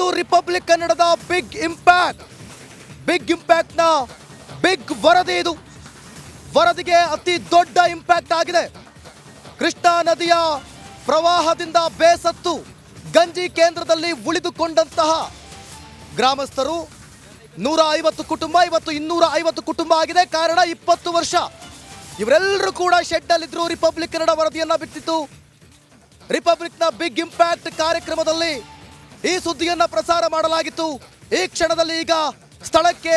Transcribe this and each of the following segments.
ಇದು ರಿಪಬ್ಲಿಕ್ ಕನ್ನಡದ big impact ನ ಬಿಗ್ ವರದಿ. ಇದು ವರದಿಗೆ ಅತಿ ದೊಡ್ಡ ಇಂಪ್ಯಾಕ್ಟ್ ಆಗಿದೆ. ಕೃಷ್ಣಾ ನದಿಯ ಪ್ರವಾಹದಿಂದ ಬೇಸತ್ತು ಗಂಜಿ ಕೇಂದ್ರದಲ್ಲಿ ಉಳಿದುಕೊಂಡಂತಹ ಗ್ರಾಮಸ್ಥರು 150 ಕುಟುಂಬ, ಇವತ್ತು 250 ಕುಟುಂಬ ಆಗಿದೆ. ಕಾರಣ 20 ವರ್ಷ ಇವರೆಲ್ಲರೂ ಕೂಡ ಶೆಡ್ ಅಲ್ಲಿದ್ರು. ರಿಪಬ್ಲಿಕ್ ಕನ್ನಡ ವರದಿಯನ್ನ ಬಿಟ್ಟಿತ್ತು. ರಿಪಬ್ಲಿಕ್ನ ಬಿಗ್ ಇಂಪ್ಯಾಕ್ಟ್ ಕಾರ್ಯಕ್ರಮದಲ್ಲಿ ಈ ಸುದ್ದಿಯನ್ನ ಪ್ರಸಾರ ಮಾಡಲಾಗಿತ್ತು. ಈ ಕ್ಷಣದಲ್ಲಿ ಈಗ ಸ್ಥಳಕ್ಕೆ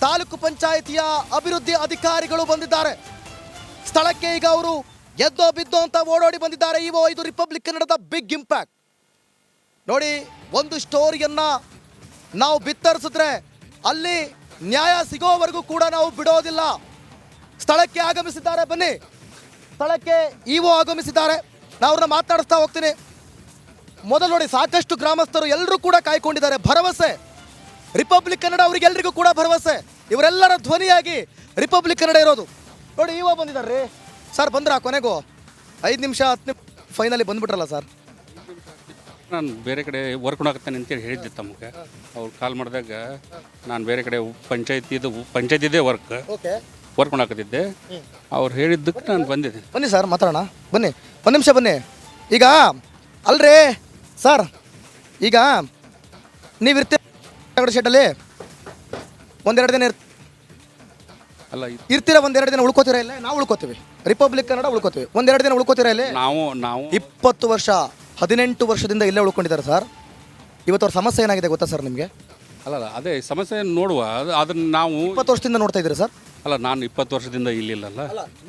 ತಾಲೂಕು ಪಂಚಾಯಿತಿಯ ಅಭಿವೃದ್ಧಿ ಅಧಿಕಾರಿಗಳು ಬಂದಿದ್ದಾರೆ. ಸ್ಥಳಕ್ಕೆ ಈಗ ಅವರು ಎದ್ದೋ ಬಿದ್ದೋ ಅಂತ ಓಡೋಡಿ ಬಂದಿದ್ದಾರೆ. ಇದು ರಿಪಬ್ಲಿಕ್ ಕನ್ನಡದ ಬಿಗ್ ಇಂಪ್ಯಾಕ್ಟ್. ನೋಡಿ, ಒಂದು ಸ್ಟೋರಿಯನ್ನ ನಾವು ಬಿತ್ತರಿಸಿದ್ರೆ ಅಲ್ಲಿ ನ್ಯಾಯ ಸಿಗೋವರೆಗೂ ಕೂಡ ನಾವು ಬಿಡೋದಿಲ್ಲ. ಸ್ಥಳಕ್ಕೆ ಆಗಮಿಸಿದ್ದಾರೆ, ಬನ್ನಿ. ಸ್ಥಳಕ್ಕೆ ಆಗಮಿಸಿದ್ದಾರೆ. ನಾವು ಅವ್ರನ್ನ ಮಾತನಾಡಿಸ್ತಾ ಹೋಗ್ತೀನಿ. ಮೊದಲು ನೋಡಿ, ಸಾಕಷ್ಟು ಗ್ರಾಮಸ್ಥರು ಎಲ್ಲರೂ ಕೂಡ ಕಾಯ್ಕೊಂಡಿದ್ದಾರೆ. ಭರವಸೆ ರಿಪಬ್ಲಿಕ್ ಕನ್ನಡ ಅವರಿಗೆಲ್ಲರಿಗೂ ಕೂಡ ಭರವಸೆ. ಇವರೆಲ್ಲರ ಧ್ವನಿಯಾಗಿ ರಿಪಬ್ಲಿಕ್ ಕನ್ನಡ ಇರೋದು. ನೋಡಿ, ಬಂದಿದ್ದಾರೆ ಸರ್. ಬಂದ್ರ ಕೊನೆಗೂ 5 ನಿಮಿಷ 10 ನಿಮಿಷ ಫೈನಲಿ ಬಂದ್ಬಿಟ್ರಲ್ಲ ಸರ್. ನಾನು ಬೇರೆ ಕಡೆ ವರ್ಕ್ ಮಾಡಾಕತ್ತೇನೆ ಅಂತೇಳಿ ಹೇಳಿದ್ದೆ ತಮಗೆ. ಅವ್ರು ಕಾಲ್ ಮಾಡಿದಾಗ ನಾನು ಬೇರೆ ಕಡೆ ಪಂಚಾಯತಿದೇ ವರ್ಕ್ ಮಾಡಾಕತ್ತಿದ್ದೆ. ಅವ್ರು ಹೇಳಿದ್ದಕ್ಕೆ ನಾನು ಬಂದಿದ್ದೆ. ಬನ್ನಿ ಸರ್, ಮಾತಾಡೋಣ. ಬನ್ನಿ, ಒಂದು ನಿಮಿಷ ಬನ್ನಿ. ಈಗ ಅಲ್ರಿ ಸರ್, ಈಗ ನೀವಿರ್ತೀರ ಶೆಡ್ಡಲ್ಲಿ ಒಂದೆರಡು ದಿನ ಅಲ್ಲ ಇರ್ತೀರಾ? ಒಂದೆರಡು ದಿನ ಉಳ್ಕೋತೀರಾ? ಇಲ್ಲ, ನಾವು ಉಳ್ಕೋತೀವಿ. ರಿಪಬ್ಲಿಕ್ ಕನ್ನಡ ಉಳ್ಕೋತೀವಿ. ಒಂದೆರಡು ದಿನ ಉಳ್ಕೋತೀರಾ? ಇಲ್ಲಿ ನಾವು 20 ವರ್ಷ 18 ವರ್ಷದಿಂದ ಇಲ್ಲೇ ಉಳ್ಕೊಂಡಿದ್ದಾರೆ ಸರ್. ಇವತ್ತು ಅವ್ರ ಸಮಸ್ಯೆ ಏನಾಗಿದೆ ಗೊತ್ತಾ ಸರ್ ನಿಮಗೆ? ಅಲ್ಲ ಅದೇ ಸಮಸ್ಯೆ ನೋಡುವ. ಅದನ್ನ ನಾವು 20 ವರ್ಷದಿಂದ ನೋಡ್ತಾ ಇದ್ದೀರಾ ಸರ್? ಅಲ್ಲ, ನಾನು 20 ವರ್ಷದಿಂದ ಇಲ್ಲಿಲ್ಲಲ್ಲ.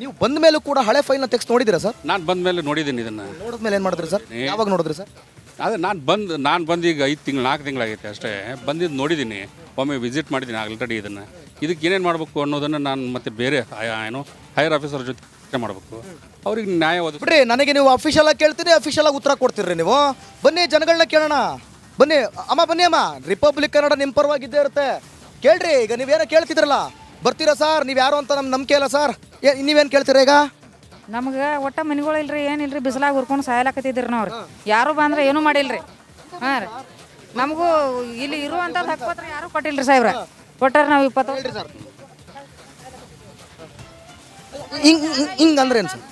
ನೀವು ಬಂದ ಮೇಲೂ ಕೂಡ ಹಳೆ ಫೈಲ್ನ ತೆಗೆದು ನೋಡಿದ್ದೀರಾ ಸರ್? ನಾನು ಬಂದ ಮೇಲೆ ನೋಡಿದ್ದೀನಿ. ಇದನ್ನು ನೋಡಿದ್ಮೇಲೆ ಏನು ಮಾಡಿದ್ರಿ ಸರ್? ಯಾವಾಗ ನೋಡಿದ್ರಿ ಸರ್? ಅದೇ ನಾನು ಬಂದು ಈಗ 5 ತಿಂಗಳು 4 ತಿಂಗಳಾಗೈತೆ ಅಷ್ಟೇ. ಬಂದಿದ್ದು ನೋಡಿದ್ದೀನಿ, ಒಮ್ಮೆ ವಿಸಿಟ್ ಮಾಡಿದ್ದೀನಿ ಆಲ್ರೆಡಿ. ಇದಕ್ಕೆ ಏನೇನು ಮಾಡಬೇಕು ಅನ್ನೋದನ್ನು ನಾನು ಮತ್ತೆ ಬೇರೆ ಹೈಯರ್ ಆಫೀಸರ್ ಜೊತೆ ಮಾಡಬೇಕು. ಅವ್ರಿಗೆ ನ್ಯಾಯ ಬಿಡ್ರಿ. ನನಗೆ ನೀವು ಅಫಿಷಿಯಲ್ ಆಗಿ ಕೇಳ್ತೀನಿ, ಅಫಿಷಿಯಲ್ ಆಗಿ ಉತ್ತರ ಕೊಡ್ತೀರಿ ನೀವು. ಬನ್ನಿ, ಜನಗಳನ್ನ ಕೇಳೋಣ. ಬನ್ನಿ ಅಮ್ಮ, ಬನ್ನಿ ಅಮ್ಮ. ರಿಪಬ್ಲಿಕ್ ಕನ್ನಡ ನಿಮ್ಮ ಪರವಾಗಿದ್ದೇ ಇರುತ್ತೆ. ಕೇಳ್ರಿ. ಈಗ ನೀವೇನೋ ಕೇಳ್ತಿದ್ರಲ್ಲ, ಬರ್ತೀರಾ ಸರ್? ನೀವು ಯಾರು ಅಂತ ನಮ್ಮ ನಂಬಿಕೆ ಇಲ್ಲ ಸರ್. ನೀವೇನು ಕೇಳ್ತೀರಾ ಈಗ? ನಮ್ಗೆ ಒಟ್ಟ ಮನೆಗಳು ಇಲ್ರಿ, ಏನಿಲ್ರಿ. ಬಿಸಿಲಾಗ ಹುರ್ಕೊಂಡು ಸಾಯಲಾಕತ್ತಿದ್ರಿ ನಾವ್ರಿ. ಯಾರು ಬಂದ್ರೆ ಏನೂ ಮಾಡಿಲ್ರಿ. ಹಾಂ ರೀ, ನಮಗೂ ಇಲ್ಲಿ ಇರುವಂಥದ್ದು ಹಕ್ಕುಪತ್ರ ಯಾರೂ ಕೊಟ್ಟಿಲ್ರಿ ಸಾಹೇಬ್ರ. ಕೊಟ್ಟಾರ ನಾವು 20 ಸರ್. ಹಿಂಗಂದ್ರೆ ಏನು ಸರ್?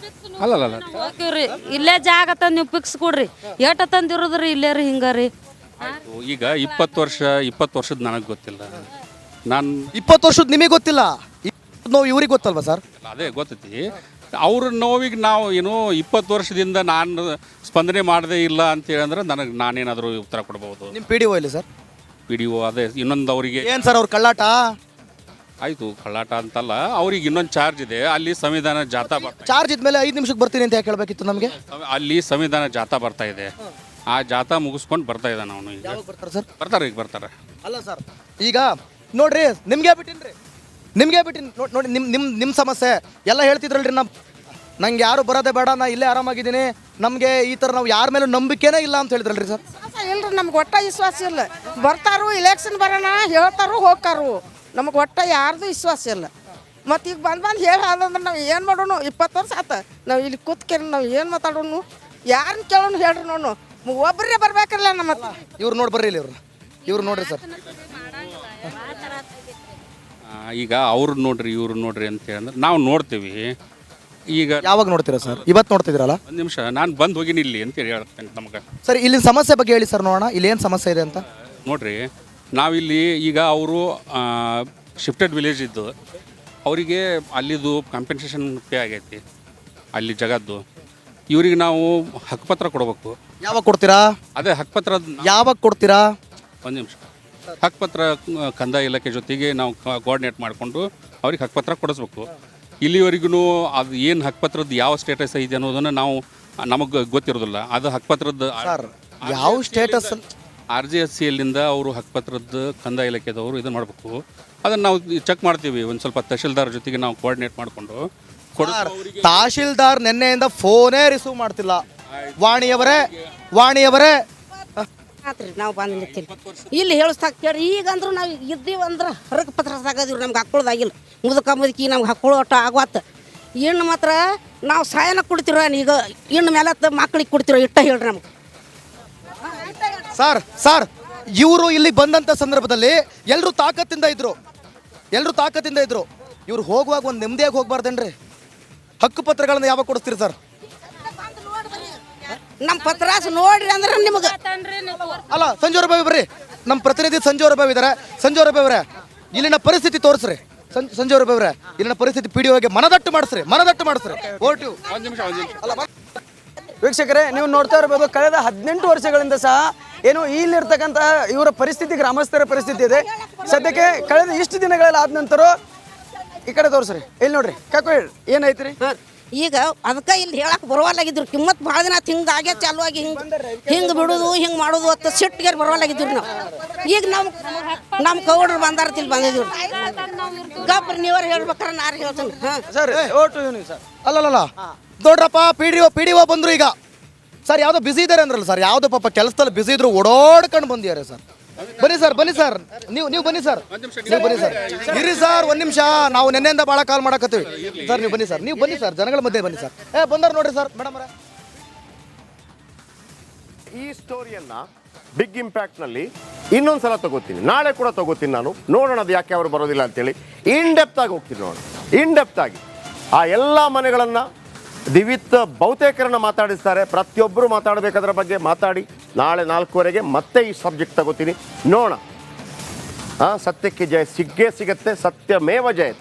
ಅಲ್ಲ ಹೋಗ್ತೀವ್ರಿ. ಇಲ್ಲೇ ಜಾಗ ತಂದು ನೀವು ಫಿಕ್ಸ್ ಕೊಡ್ರಿ. ಏಟ ತಂದಿರೋದ್ರಿ ಇಲ್ಲೇ ರೀ. ಹಿಂಗಾರಿ ಈಗ 20 ವರ್ಷದ ನನಗೆ ಗೊತ್ತಿಲ್ಲ. ನಾನು 20 ವರ್ಷದ ನಿಮಗೆ ಗೊತ್ತಿಲ್ಲ, ನೋವು ಇವ್ರಿಗೆ ಗೊತ್ತಲ್ವಾ ಸರ್? ಅದೇ ಗೊತ್ತೈತಿ. ಅವ್ರ ನೋವಿಗೆ ನಾವು 20 ವರ್ಷದಿಂದ ನಾನು ಸ್ಪಂದನೆ ಮಾಡದೇ ಇಲ್ಲ ಅಂತೇಳಿ ಅಂದ್ರೆ ನಾನೇನಾದರೂ ಉತ್ತರ ಕೊಡ್ಬೋದು. ನಿಮ್ಮ PDO ಇಲ್ಲಿ ಸರ್? PDO ಅದೇ ಇನ್ನೊಂದು ಅವರಿಗೆ ಏನು ಸರ್ ಅವ್ರ ಕಳ್ಳಾಟ? ಆಯಿತು, ಕಳ್ಳಾಟ ಅಂತಲ್ಲ. ಅವ್ರಿಗೆ ಇನ್ನೊಂದು ಚಾರ್ಜ್ ಇದೆ. ಅಲ್ಲಿ ಸಂವಿಧಾನ ಜಾಥಾ ಚಾರ್ಜ್ ಇದ್ಮೇಲೆ 5 ನಿಮಿಷಕ್ಕೆ ಬರ್ತೀನಿ ಅಂತ ಯಾಕೆ ಹೇಳಬೇಕಿತ್ತು ನಮಗೆ? ಅಲ್ಲಿ ಸಂವಿಧಾನ ಜಾಥಾ ಬರ್ತಾ ಇದೆ. ಆ ಜಾಥಾ ಮುಗಿಸ್ಕೊಂಡು ಬರ್ತಾ ಇದ್ದಾನೆ ಅವನು. ಈಗ ಬರ್ತಾರೆ ಸರ್? ಈಗ ಬರ್ತಾರೆ. ಅಲ್ಲ ಸರ್, ಈಗ ನೋಡ್ರಿ, ನಿಮಗೆ ಬಿಟ್ಟಿನ್ರಿ. ನೋಡಿ, ನಿಮ್ಮ ಸಮಸ್ಯೆ ಎಲ್ಲ ಹೇಳ್ತಿದ್ರಲ್ರಿ. ನಂಗೆ ಯಾರು ಬರೋದೇ ಬೇಡ, ನಾ ಇಲ್ಲೇ ಆರಾಮಾಗಿದ್ದೀನಿ, ನಮಗೆ ಈ ಥರ ನಾವು ಯಾರ ಮೇಲೂ ನಂಬಿಕೆನೇ ಇಲ್ಲ ಅಂತ ಹೇಳಿದ್ರಲ್ರಿ ಸರ್? ಇಲ್ರಿ, ನಮ್ಗೆ ಒಟ್ಟ ವಿಶ್ವಾಸ ಇಲ್ಲ. ಬರ್ತಾರು, ಇಲೆಕ್ಷನ್ ಬರೋಣ ಹೇಳ್ತಾರು, ಹೋಗ್ತಾರು. ನಮಗೆ ಒಟ್ಟ ಯಾರ್ದು ವಿಶ್ವಾಸ ಇಲ್ಲ. ಮತ್ತು ಈಗ ಬಂದು ಹೇಳಂದ್ರೆ ನಾವು ಏನು ಮಾಡೋಣ? 20 ವರ್ಷ ಆತ ನಾವು ಇಲ್ಲಿ ಕೂತ್ಕೇರಿ ನಾವು ಏನು ಮಾತಾಡೋನು? ಯಾರನ್ನ ಕೇಳೋಣ ಹೇಳ್ರಿ? ನೋಡು, ಒಬ್ಬರೇ ಬರ್ಬೇಕಲ್ಲ ನಮ್ಮ ಹತ್ರ. ಇವ್ರು ನೋಡಿ ಬರ್ರಿ, ಇಲ್ಲಿ ಇವ್ರು ನೋಡ್ರಿ ಸರ್. ಈಗ ಅವ್ರು ನೋಡ್ರಿ ಇವ್ರು ನೋಡ್ರಿ ಅಂತ ಹೇಳಿದ್ರೆ ನಾವು ನೋಡ್ತೀವಿ. ಈಗ ಯಾವಾಗ ನೋಡ್ತೀರಾ ಸರ್? ಇವತ್ತು ನೋಡ್ತಿದ್ದೀರಲ್ಲ? ಒಂದು ನಿಮಿಷ, ನಾನು ಬಂದು ಹೋಗಿನಿ ಇಲ್ಲಿ ಅಂತೇಳಿ ಹೇಳ್ತೇನೆ ನಮಗೆ. ಸರ್, ಇಲ್ಲಿನ ಸಮಸ್ಯೆ ಬಗ್ಗೆ ಹೇಳಿ ಸರ್, ನೋಡೋಣ ಇಲ್ಲಿ ಏನು ಸಮಸ್ಯೆ ಇದೆ ಅಂತ. ನೋಡ್ರಿ, ನಾವಿಲ್ಲಿ ಈಗ ಅವರು ಶಿಫ್ಟೆಡ್ ವಿಲೇಜ್ ಇದ್ದು ಅವರಿಗೆ ಅಲ್ಲಿದು ಕಾಂಪೆನ್ಸೇಷನ್ ಪೇ ಆಗೈತಿ ಅಲ್ಲಿ ಜಗದ್ದು. ಇವ್ರಿಗೆ ನಾವು ಹಕ್ಕುಪತ್ರ ಕೊಡಬೇಕು. ಯಾವಾಗ ಕೊಡ್ತೀರಾ? ಅದೇ ಹಕ್ಕುಪತ್ರ ಯಾವಾಗ ಕೊಡ್ತೀರಾ? ಒಂದು ನಿಮಿಷ. ಹಕ್ಕುಪತ್ರ ಕಂದಾಯ ಇಲಾಖೆ ಜೊತೆಗೆ ನಾವು ಕೋಆರ್ಡಿನೇಟ್ ಮಾಡಿಕೊಂಡು ಅವ್ರಿಗೆ ಹಕ್ಕುಪತ್ರ ಕೊಡಿಸ್ಬೇಕು. ಇಲ್ಲಿವರೆಗೂ ಅದು ಏನು ಹಕ್ಕುಪತ್ರದ ಯಾವ ಸ್ಟೇಟಸ್ ಐತೆ ಅನ್ನೋದನ್ನು ನಮಗೆ ಗೊತ್ತಿರೋದಿಲ್ಲ. ಅದು ಹಕ್ಕುಪತ್ರದ ಯಾವ ಸ್ಟೇಟಸ್ RGSCಯಲ್ಲಿಂದ ಅವರು ಹಕ್ಕುಪತ್ರದ ಕಂದಾಯ ಇಲಾಖೆದವರು ಇದನ್ನು ಮಾಡಬೇಕು. ಅದನ್ನು ನಾವು ಚೆಕ್ ಮಾಡ್ತೀವಿ. ಒಂದು ಸ್ವಲ್ಪ ತಹಶೀಲ್ದಾರ್ ಜೊತೆಗೆ ನಾವು ಕೋಆರ್ಡಿನೇಟ್ ಮಾಡಿಕೊಂಡು ತಹಶೀಲ್ದಾರ್ ನಿನ್ನೆಯಿಂದ ಫೋನೇ ರಿಸೀವ್ ಮಾಡ್ತಿಲ್ಲ. ವಾಣಿಯವರೇ ಆತ್ರಿ, ನಾವು ಬಂದು ನಿಂತೀನಿ ಇಲ್ಲಿ ಹೇಳಿಸ್ತಾ ಕೇಳಿ. ಈಗಂದ್ರೂ ನಾವು ಇದ್ದೀವಂದ್ರೆ ಹರಕ ಪತ್ರ ಸಾಗದಿವ್ರಿ. ನಮ್ಗೆ ಹಾಕೊಳ್ಳೋದಾಗಿಲ್ಲ. ಮುದುಕಿ ನಮ್ಗೆ ಹಾಕೊಳ್ಳೋ ಒಟ್ಟು ಆಗುವತ್ತು. ಇನ್ನು ಮಾತ್ರ ನಾವು ಸಾಯನ ಕೊಡ್ತಿರೋ ಈಗ ಇನ್ನು ಮೇಲೆ ಮಕ್ಳಿಗೆ ಕೊಡ್ತಿರೋ ಇಟ್ಟ ಹೇಳ್ರಿ ನಮ್ಗೆ. ಸರ್ ಇವರು ಇಲ್ಲಿಗೆ ಬಂದಂಥ ಸಂದರ್ಭದಲ್ಲಿ ಎಲ್ಲರೂ ತಾಕತ್ತಿಂದ ಇದ್ರು ಇವ್ರು ಹೋಗುವಾಗ ಒಂದು ನೆಮ್ಮದಿಯಾಗಿ ಹೋಗ್ಬಾರ್ದೇನ್ರಿ? ಹಕ್ಕುಪತ್ರಗಳನ್ನ ಯಾವಾಗ ಕೊಡಿಸ್ತೀರಿ ಸರ್? ನಮ್ಮ ಪತ್ರಾಸ ನೋಡ್ರಿ ಅಂದ್ರೆ ನಿಮಗೆ ಅಲ್ಲ, ಸಂಜೋರ ಬಾವಿ ಬರ್ರಿ, ನಮ್ಮ ಪ್ರತಿನಿಧಿ ಸಂಜೋರ ಬಾವಿ ಇದ್ದಾರೆ. ಸಂಜೋರ ಬಾವ್ರೆ, ಇಲ್ಲಿನ ಪರಿಸ್ಥಿತಿ ತೋರಿಸ್ರಿ. ಸಂಜೋರ ಬಾವ್ರೆ, ಇಲ್ಲಿನ ಪರಿಸ್ಥಿತಿ PDOಗೆ ಮನದಟ್ಟು ಮಾಡಿಸ್ರಿ. ಓಟು ವೀಕ್ಷಕರೇ, ನೀವು ನೋಡ್ತಾ ಇರಬಹುದು ಕಳೆದ 18 ವರ್ಷಗಳಿಂದ ಸಹ ಏನು ಇಲ್ಲಿರ್ತಕ್ಕಂಥ ಇವರ ಪರಿಸ್ಥಿತಿ, ಗ್ರಾಮಸ್ಥರ ಪರಿಸ್ಥಿತಿ ಇದೆ. ಸದ್ಯಕ್ಕೆ ಕಳೆದ ಇಷ್ಟು ದಿನಗಳಲ್ಲಿ ಆದ ನಂತರ ಈ ಕಡೆ ತೋರಿಸ್ರಿ. ಇಲ್ಲಿ ನೋಡ್ರಿ ಕಾಕು, ಏನೈತ್ರಿ? ಈಗ ಅದಕ್ಕೆ ಇಲ್ಲಿ ಹೇಳಕ್ ಬರವಲ್ಲಾಗಿದ್ರು. ಕಿಮ್ಮತ್ ಭಾಳ ದಿನ ಹಿಂಗೆ ಚಾಲು ಆಗಿ ಹಿಂಗೆ ಬಿಡೋದು ಹಿಂಗೆ ಮಾಡೋದು ಅಂತ ಸಿಟ್ಟಿಗೆ ಬರವಲ್ಲಾಗಿದ್ರು ನಾವು. ಈಗ ನಮ್ಮ ಕೌಡ್ರು ಬಂದಾರ ತಿಳಿ ಬಂದಿದ್ರು. ಗಪ್ರಿ ನೀವ್ರು ಹೇಳ್ಬೇಕಾರೆ ನಾರು ಹೇಳ್ತೀನಿ. ಹಾಂ ಸರ್, ಓಟು ಇವನಿಗೆ ಸರ್. ಅಲ್ಲಲ್ಲ ನೋಡ್ರಪ್ಪ, PDO ಬಂದ್ರು ಈಗ. ಸರ್ ಯಾವುದೋ ಬಿಸಿ ಇದ್ದಾರೆ ಅಂದ್ರಲ್ಲ ಸರ್, ಯಾವುದೋ ಪಾಪ ಕೆಲಸದಲ್ಲಿ ಬಿಸಿ ಇದ್ರು ಓಡಾಡ್ಕೊಂಡು ಬಂದಿದ್ದಾರೆ ಸರ್. ಬನ್ನಿ ಸರ್ ನೀವು ಬನ್ನಿ ಸರ್. ಇರಿ ಸರ್, ಒಂದು ನಿಮಿಷ, ನಾವು ನೆನ್ನೆಯಿಂದ ಭಾಳ ಕಾಲ್ ಮಾಡಕತ್ತೀವಿ ಸರ್. ನೀವು ಬನ್ನಿ ಸರ್, ಜನಗಳ ಮಧ್ಯೆ ಬನ್ನಿ ಸರ್. ಬಂದಾರ ನೋಡ್ರಿ ಸರ್, ಮೇಡಮ್. ಈ ಸ್ಟೋರಿಯನ್ನ ಬಿಗ್ ಇಂಪ್ಯಾಕ್ಟ್ನಲ್ಲಿ ಇನ್ನೊಂದ್ಸಲ ತಗೋತೀನಿ, ನಾಳೆ ಕೂಡ ತಗೋತೀನಿ ನಾನು. ನೋಡೋಣ ಅದು ಯಾಕೆ ಅವರು ಬರೋದಿಲ್ಲ ಅಂತೇಳಿ ಇನ್ ಡೆಪ್ತ್ ಆಗಿ ಹೋಗ್ತೀನಿ ನೋಡೋಣ. ಇನ್ ಡೆಪ್ತ್ ಆಗಿ ಆ ಎಲ್ಲ ಮನೆಗಳನ್ನು ದಿವಿತ್ ಬಹುತೇಕರನ್ನ ಮಾತಾಡಿಸ್ತಾರೆ. ಪ್ರತಿಯೊಬ್ಬರು ಮಾತಾಡಬೇಕಾದ್ರ ಬಗ್ಗೆ ಮಾತಾಡಿ ನಾಳೆ 4:15 ಮತ್ತೆ ಈ ಸಬ್ಜೆಕ್ಟ್ ತಗೋತೀನಿ. ನೋಡೋಣ. ಸತ್ಯಕ್ಕೆ ಜಯ ಸಿಗತ್ತೆ, ಸತ್ಯಮೇವ ಜಯತೆ.